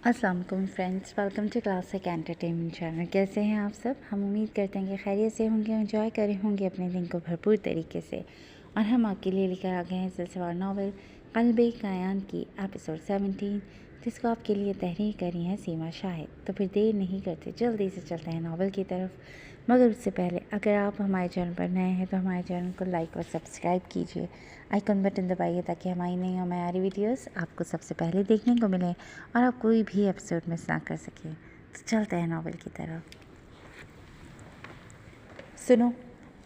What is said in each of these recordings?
السلام علیکم friends, welcome to classic entertainment channel. کیسے ہیں آپ سب؟ ہم امید کرتے ہیں کہ خیریت سے ہوں گے، انجوائے کرے ہوں گے اپنے دن کو بھرپور طریقے سے، اور ہم آپ کے لیے لے کر آ گئے ہیں سلسلہ ناول قلب کایان کی ایپیسوڈ 17، جس کو آپ کے لیے تحریر کری ہے سیما شاہد۔ تو پھر دیر نہیں کرتے، جلدی سے چلتے ہیں ناول کی طرف، مگر اس سے پہلے اگر آپ ہمارے چینل پر نئے ہیں تو ہمارے چینل کو لائک اور سبسکرائب کیجیے، آئیکن بٹن دبائیے تاکہ ہماری نئی اور معیاری ویڈیوز آپ کو سب سے پہلے دیکھنے کو ملیں اور آپ کوئی بھی ایپیسوڈ مس نہ کر سکیں۔ تو چلتے ہیں ناول کی طرف۔ سنو،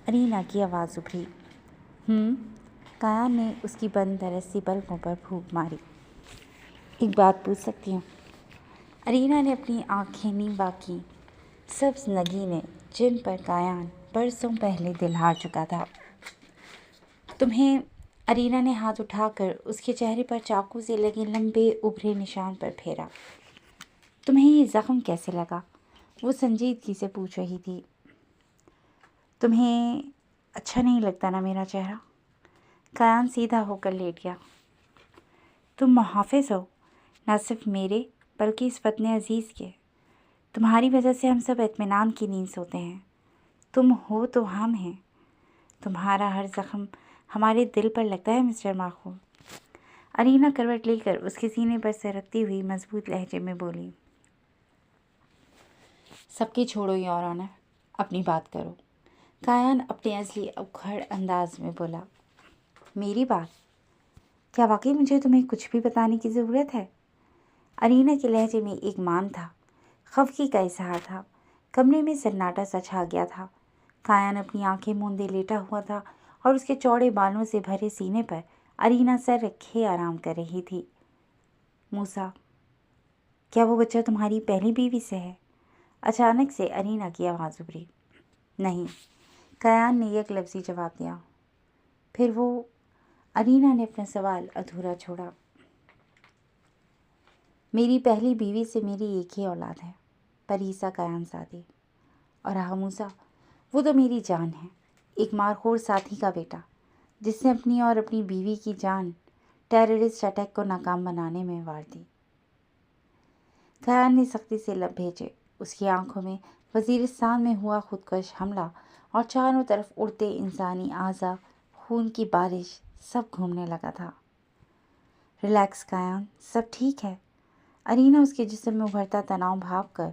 ارینا کی آواز ابھری۔ کایان نے اس کی بند ترسی پلکوں پر پھونک ماری۔ ایک بات پوچھ سکتی ہوں؟ ارینا نے اپنی آنکھیں نیبا کیں۔ سبز نگینیں جن پر کایان برسوں پہلے دل ہار چکا تھا۔ تمہیں؟ ارینا نے ہاتھ اٹھا کر اس کے چہرے پر چاقو سے لگے لمبے ابھرے نشان پر پھیرا۔ تمہیں یہ زخم کیسے لگا؟ وہ سنجیدگی سے پوچھ رہی تھی۔ تمہیں اچھا نہیں لگتا نا میرا چہرہ؟ کایان سیدھا ہو کر لیٹ گیا۔ تم محافظ ہو، نہ صرف میرے بلکہ اس وطن عزیز کے۔ تمہاری وجہ سے ہم سب اطمینان کی نیند سوتے ہیں۔ تم ہو تو ہم ہیں۔ تمہارا ہر زخم ہمارے دل پر لگتا ہے مسٹر ماخوذ۔ ارینا کروٹ لے کر اس کے سینے پر سر رکھتی ہوئی مضبوط لہجے میں بولی۔ سب کی چھوڑو یور آنر، اپنی بات کرو۔ کایان اپنے اصلی اکھڑ انداز میں بولا۔ میری بات؟ کیا واقعی مجھے تمہیں کچھ بھی بتانے کی ضرورت ہے؟ ارینا کے لہجے میں ایک مان تھا، خفگی کا اظہار تھا۔ کمرے میں سناٹا سا چھا گیا تھا۔ کایان اپنی آنکھیں موندے لیٹا ہوا تھا اور اس کے چوڑے بالوں سے بھرے سینے پر ارینا سر رکھے آرام کر رہی تھی۔ موسیٰ، کیا وہ بچہ تمہاری پہلی بیوی سے ہے؟ اچانک سے ارینا کی آواز ابھری۔ نہیں، کایان نے یک لفظی جواب دیا۔ پھر وہ؟ ارینا نے اپنا سوال ادھورا چھوڑا۔ میری پہلی بیوی سے میری ایک ہی اولاد ہے، پریسا کایان زادی۔ اور موسیٰ، وہ تو میری جان ہے، ایک مارخور ساتھی کا بیٹا، جس نے اپنی اور اپنی بیوی کی جان ٹیررسٹ اٹیک کو ناکام بنانے میں وار دی۔ کایان نے سختی سے لب بھیجے۔ اس کی آنکھوں میں وزیرستان میں ہوا خودکش حملہ اور چاروں طرف اڑتے انسانی اعضاء، خون کی بارش، سب گھومنے لگا تھا۔ ریلیکس کایان، سب ٹھیک ہے۔ ارینا اس کے جسم میں ابھرتا تناؤ بھاپ کر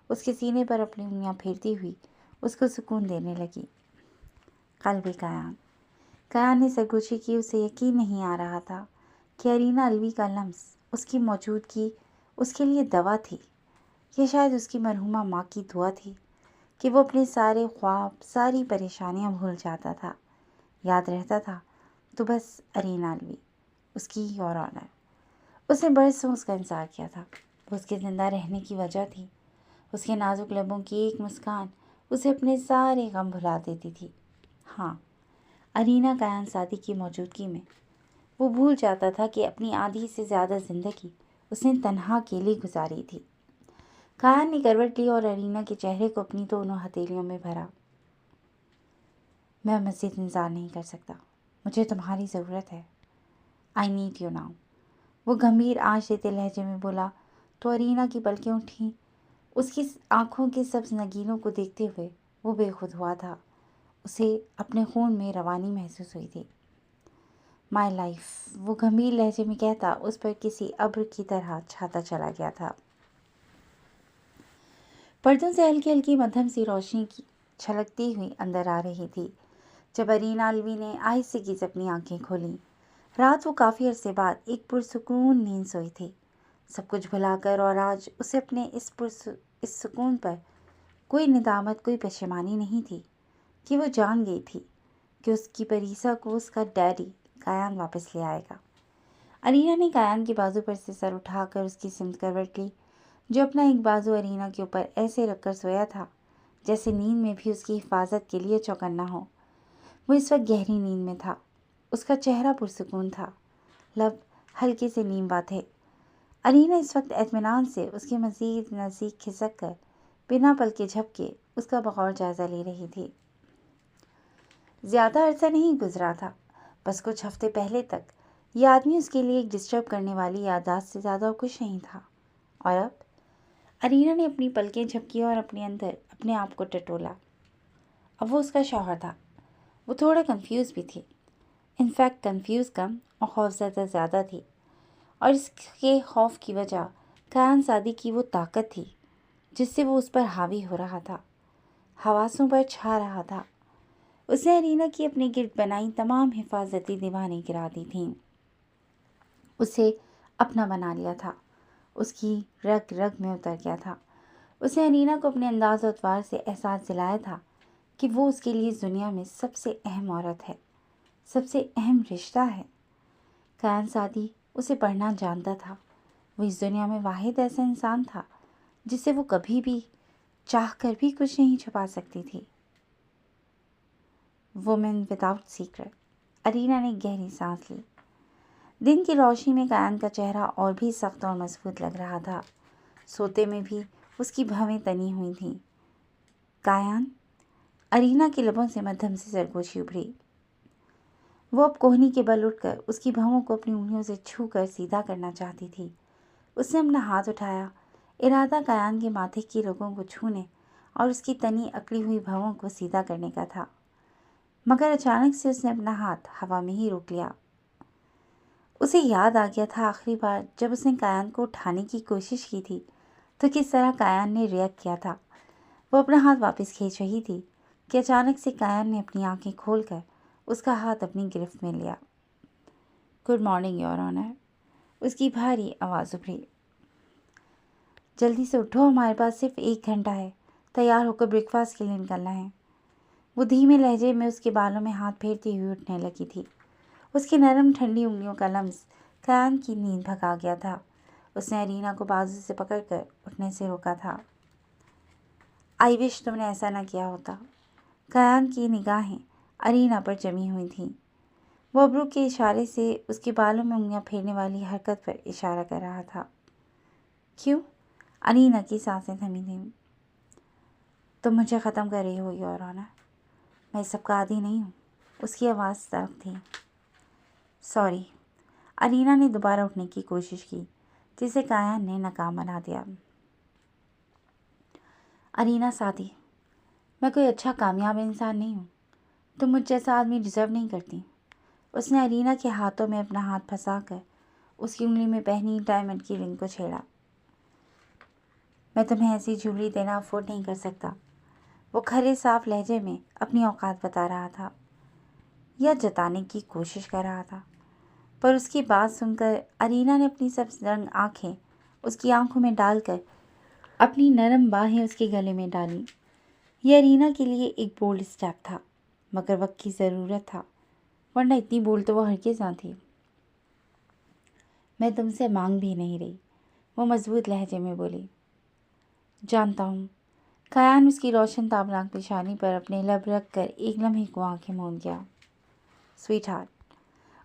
اس کے سینے پر اپنی انگلیاں پھیرتی ہوئی اس کو سکون دینے لگی۔ قلب کایان۔ کایان نے سرگوشی کی۔ اسے یقین نہیں آ رہا تھا کہ ارینا الوی کا لمس، اس کی موجودگی اس کے لیے دوا تھی۔ یہ شاید اس کی مرحومہ ماں کی دعا تھی کہ وہ اپنے سارے خواب، ساری پریشانیاں بھول جاتا تھا۔ یاد رہتا تھا تو بس ارینا الوی، اس کی یور آنر۔ اس نے برسوں اس کا انتظار کیا تھا۔ وہ اس کے زندہ رہنے کی وجہ تھی۔ اس کے نازک لبوں کی ایک مسکان اسے اپنے سارے غم بھلا دیتی تھی۔ ہاں، ارینا کایان زادی کی موجودگی میں وہ بھول جاتا تھا کہ اپنی آدھی سے زیادہ زندگی اس نے تنہا اکیلی گزاری تھی۔ کایان نے کروٹ لی اور ارینا کے چہرے کو اپنی دونوں ہتھیلیوں میں بھرا۔ میں مزید انتظار نہیں کر سکتا، مجھے تمہاری ضرورت ہے۔ آئی نیڈ یو ناؤ، وہ گمبھیر آنچ دیتے لہجے میں بولا تو ارینا کی پلکیں اٹھیں۔ اس کی آنکھوں کے سبز نگینوں کو دیکھتے ہوئے وہ بے خود ہوا تھا۔ اسے اپنے خون میں روانی محسوس ہوئی تھی۔ مائی لائف، وہ گمبھیر لہجے میں کہتا اس پر کسی ابر کی طرح چھاتا چلا گیا تھا۔ پردوں سے ہلکی ہلکی مدھم سی روشنی کی چھلکتی ہوئی اندر آ رہی تھی جب ارینا الوی نے آہستگی سے اپنی آنکھیں کھولیں۔ رات وہ کافی عرصے بعد ایک پرسکون نیند سوئی تھی، سب کچھ بھلا کر، اور آج اسے اپنے اس سکون پر کوئی ندامت، کوئی پشیمانی نہیں تھی کہ وہ جان گئی تھی کہ اس کی پریسا کو اس کا ڈیڈی کایان واپس لے آئے گا۔ ارینا نے کایان کے بازو پر سے سر اٹھا کر اس کی سمت کروٹ لی، جو اپنا ایک بازو ارینا کے اوپر ایسے رکھ کر سویا تھا جیسے نیند میں بھی اس کی حفاظت کے لیے چوکنا ہو۔ وہ اس وقت گہری نیند میں تھا۔ اس کا چہرہ پرسکون تھا، لب ہلکے سے نیم بات ہے۔ ارینا اس وقت اطمینان سے اس کے مزید نزدیک کھسک کر بنا پلکے جھپکے اس کا بغور جائزہ لے رہی تھی۔ زیادہ عرصہ نہیں گزرا تھا، بس کچھ ہفتے پہلے تک یہ آدمی اس کے لیے ایک ڈسٹرب کرنے والی یادداشت سے زیادہ کچھ نہیں تھا، اور اب؟ ارینا نے اپنی پلکیں جھپکی اور اپنے اندر اپنے آپ کو ٹٹولا۔ اب وہ اس کا شوہر تھا۔ وہ تھوڑا کنفیوز بھی تھی، انفیکٹ کنفیوز کم اور خوفزدہ زیادہ تھی، اور اس کے خوف کی وجہ کیان سادی کی وہ طاقت تھی جس سے وہ اس پر حاوی ہو رہا تھا، حواسوں پر چھا رہا تھا۔ اس نے ارینا کی اپنے گرد بنائی تمام حفاظتی دیواریں گرا دی تھیں، اسے اپنا بنا لیا تھا، اس کی رگ رگ میں اتر گیا تھا۔ اس نے ارینا کو اپنے انداز و اطوار سے احساس دلایا تھا کہ وہ اس کے لیے اس دنیا میں سب سے اہم عورت ہے، سب سے اہم رشتہ ہے۔ کیان سادی اسے پڑھنا جانتا تھا۔ وہ اس دنیا میں واحد ایسا انسان تھا جس سے وہ کبھی بھی چاہ کر بھی کچھ نہیں چھپا سکتی تھی۔ Women without secret. ارینا نے گہری سانس لی۔ دن کی روشنی میں کیان کا چہرہ اور بھی سخت اور مضبوط لگ رہا تھا۔ سوتے میں بھی اس کی بھویں تنی ہوئی تھیں۔ کیان؟ ارینا کے لبوں سے مدھم سی سرگوشی ابھری۔ وہ اب کوہنی کے بل اٹھ کر اس کی بھووں کو اپنی انگلیوں سے چھو کر سیدھا کرنا چاہتی تھی۔ اس نے اپنا ہاتھ اٹھایا، ارادہ کیان کے ماتھے کی رگوں کو چھونے اور اس کی تنی اکڑی ہوئی بھووں کو سیدھا کرنے کا تھا، مگر اچانک سے اس نے اپنا ہاتھ ہوا میں ہی روک لیا۔ اسے یاد آ گیا تھا آخری بار جب اس نے کیان کو اٹھانے کی کوشش کی تھی تو کس طرح کیان نے ریئیکٹ کیا تھا۔ وہ اپنا ہاتھ واپس کھینچ رہی تھی کہ اچانک سے کیان نے اپنی آنکھیں کھول کر اس کا ہاتھ اپنی گرفت میں لیا۔ گڈ مارننگ یور آنر، اس کی بھاری آواز ابھری۔ جلدی سے اٹھو، ہمارے پاس صرف 1 گھنٹہ ہے، تیار ہو کر بریک فاسٹ کے لیے نکلنا ہے۔ وہ دھیمے لہجے میں اس کے بالوں میں ہاتھ پھیرتی ہوئی اٹھنے لگی تھی۔ اس کی نرم ٹھنڈی انگلیوں کا لمس کیان کی نیند بھگا گیا تھا۔ اس نے ارینا کو بازو سے پکڑ کر اٹھنے سے روکا تھا۔ آئی وش تم نے ایسا نہ کیا ہوتا۔ کیان کی نگاہیں ارینا پر جمی ہوئی تھیں۔ وہ ابرو کے اشارے سے اس کے بالوں میں انگلیاں پھیرنے والی حرکت پر اشارہ کر رہا تھا۔ کیوں؟ ارینا کی سانسیں تھمی تھیں۔ تم مجھے ختم کر رہی ہو یور آنر، میں اس سب کا عادی نہیں ہوں۔ اس کی آواز تلخ تھی۔ سوری۔ ارینا نے دوبارہ اٹھنے کی کوشش کی جسے کیان نے ناکام بنا دیا۔ ارینا سادی، میں کوئی اچھا کامیاب انسان نہیں ہوں، تم مجھ جیسا آدمی ڈیزرو نہیں کرتی۔ اس نے ارینا کے ہاتھوں میں اپنا ہاتھ پھنسا کر اس کی انگلی میں پہنی ڈائمنڈ کی رنگ کو چھیڑا۔ میں تمہیں ایسی جھولی دینا افورڈ نہیں کر سکتا، وہ کھرے صاف لہجے میں اپنی اوقات بتا رہا تھا یا جتانے کی کوشش کر رہا تھا، پر اس کی بات سن کر ارینا نے اپنی سبز رنگ آنکھیں اس کی آنکھوں میں ڈال کر اپنی نرم باہیں اس کے گلے میں ڈالیں۔ یہ ارینا کے لیے ایک بولڈ اسٹیپ تھا، مگر وقت کی ضرورت تھا، ورنہ اتنی بولڈ تو وہ ہرگز نہ تھی۔ میں تم سے مانگ بھی نہیں رہی، وہ مضبوط لہجے میں بولی۔ جانتا ہوں۔ کیان اس کی روشن تابناک پیشانی پر اپنے لب رکھ کر ایک لمحے کو آنکھیں موند گیا۔ Sweet heart.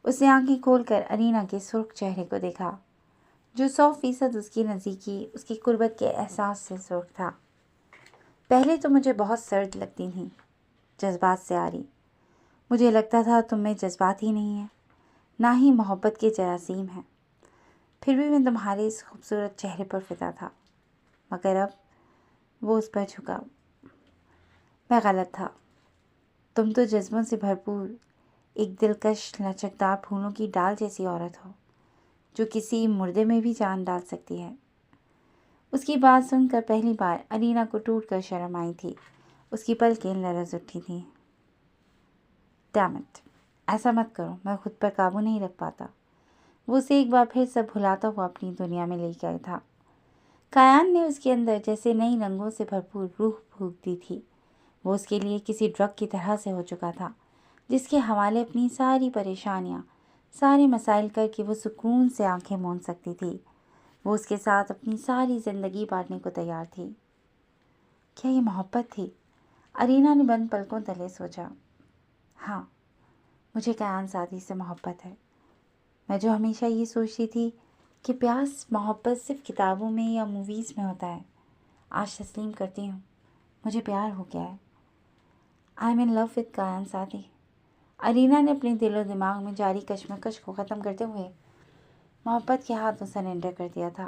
اس نے آنکھیں کھول کر ارینا کے سرخ چہرے کو دیکھا جو 100% اس کی نزدیکی، اس کی قربت کے احساس سے سرخ تھا۔ پہلے تو مجھے بہت سرد لگتی تھیں، جذبات سے آری۔ مجھے لگتا تھا تم میں جذبات ہی نہیں ہیں، نہ ہی محبت کے جراثیم ہیں، پھر بھی میں تمہارے اس خوبصورت چہرے پر فدا تھا، مگر اب وہ اس پر جھکا۔ میں غلط تھا، تم تو جذبوں سے بھرپور ایک دلکش لچکدار پھولوں کی ڈال جیسی عورت ہو جو کسی مردے میں بھی جان ڈال سکتی ہے۔ اس کی بات سن کر پہلی بار ارینا کو ٹوٹ کر شرم آئی تھی، اس کی پلکیں لرز اٹھی تھیں۔ ڈیم اٹ، ایسا مت کرو، میں خود پر قابو نہیں رکھ پاتا۔ وہ اسے ایک بار پھر سب بھلاتا ہوا اپنی دنیا میں لے گیا تھا۔ کیان نے اس کے اندر جیسے نئی رنگوں سے بھرپور روح پھونک دی تھی۔ وہ اس کے لیے کسی ڈرگ کی طرح سے ہو چکا تھا جس کے حوالے اپنی ساری پریشانیاں، سارے مسائل کر کے وہ سکون سے آنکھیں موند سکتی تھی۔ وہ اس کے ساتھ اپنی ساری زندگی بانٹنے کو تیار تھی۔ کیا یہ محبت تھی؟ ارینا نے بند پلکوں تلے سوچا۔ ہاں، مجھے کیان سادی سے محبت ہے۔ میں جو ہمیشہ یہ سوچتی تھی کہ پیاس محبت صرف کتابوں میں یا موویز میں ہوتا ہے، آج تسلیم کرتی ہوں، مجھے پیار ہو گیا ہے۔ I am in love with کیان سادی۔ ارینا نے اپنے دل و دماغ میں جاری کشمکش کو ختم کرتے ہوئے محبت کے ہاتھوں سرنڈر کر دیا تھا۔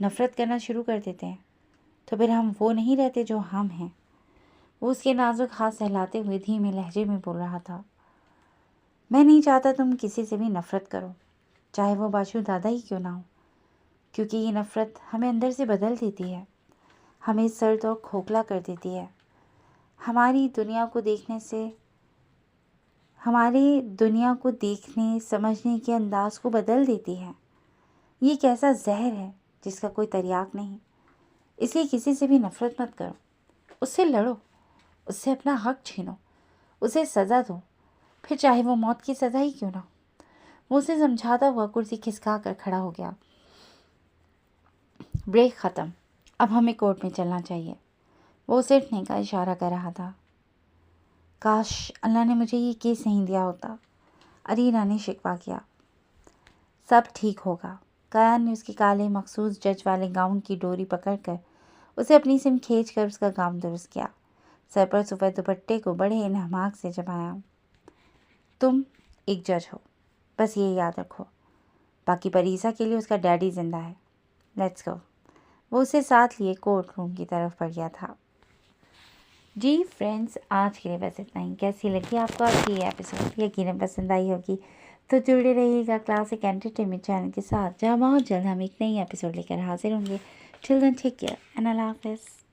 نفرت کرنا شروع کر دیتے ہیں تو پھر ہم وہ نہیں رہتے جو ہم ہیں۔ وہ اس کے نازک ہاتھ سہلاتے ہوئے دھیمے لہجے میں بول رہا تھا، میں نہیں چاہتا تم کسی سے بھی نفرت کرو، چاہے وہ باشو دادا ہی کیوں نہ ہو، کیونکہ یہ نفرت ہمیں اندر سے بدل دیتی ہے، ہمیں سرد اور کھوکھلا کر دیتی ہے، ہماری دنیا کو دیکھنے سمجھنے کے انداز کو بدل دیتی ہے۔ یہ ایک ایسا زہر ہے جس کا کوئی تریاق نہیں، اس لیے کسی سے بھی نفرت مت کرو، اس سے لڑو، اس سے اپنا حق چھینو، اسے سزا دو، پھر چاہے وہ موت کی سزا ہی کیوں نہ ہو۔ وہ اسے سمجھاتا ہوا کرسی کھسکا کر کھڑا ہو گیا۔ بریک ختم، اب ہمیں کورٹ میں چلنا چاہیے۔ وہ اسے اٹھنے کا اشارہ کر رہا تھا۔ کاش اللہ نے مجھے یہ کیس نہیں دیا ہوتا، ارینا نے شکوہ کیا۔ سب ٹھیک ہوگا۔ کیان نے اس کے کالے مخصوص جج والے گاؤن کی ڈوری پکڑ کر اسے اپنی سم کھینچ کر اس کا گاؤن درست کیا، سر پر سفید دوپٹے کو بڑے انہماک سے جمایا۔ تم ایک جج ہو، بس یہ یاد رکھو، باقی پریسا کے لیے اس کا ڈیڈی زندہ ہے۔ Let's go. وہ اسے ساتھ لیے کورٹ روم کی طرف بڑھ گیا تھا۔ جی فرینڈز، آج کے لیے بس اتنا ہی۔ کیسی لگی آپ کو آج کی یہ ایپیسوڈ؟ یقیناً پسند آئی ہوگی، تو جڑے رہیے گا کلاسک انٹرٹینمنٹ چینل کے ساتھ، جہاں بہت جلد ہم ایک نئی ایپیسوڈ لے کر حاضر ہوں گے۔ ٹل دین ٹیک کیئر اینڈ اللہ حافظ۔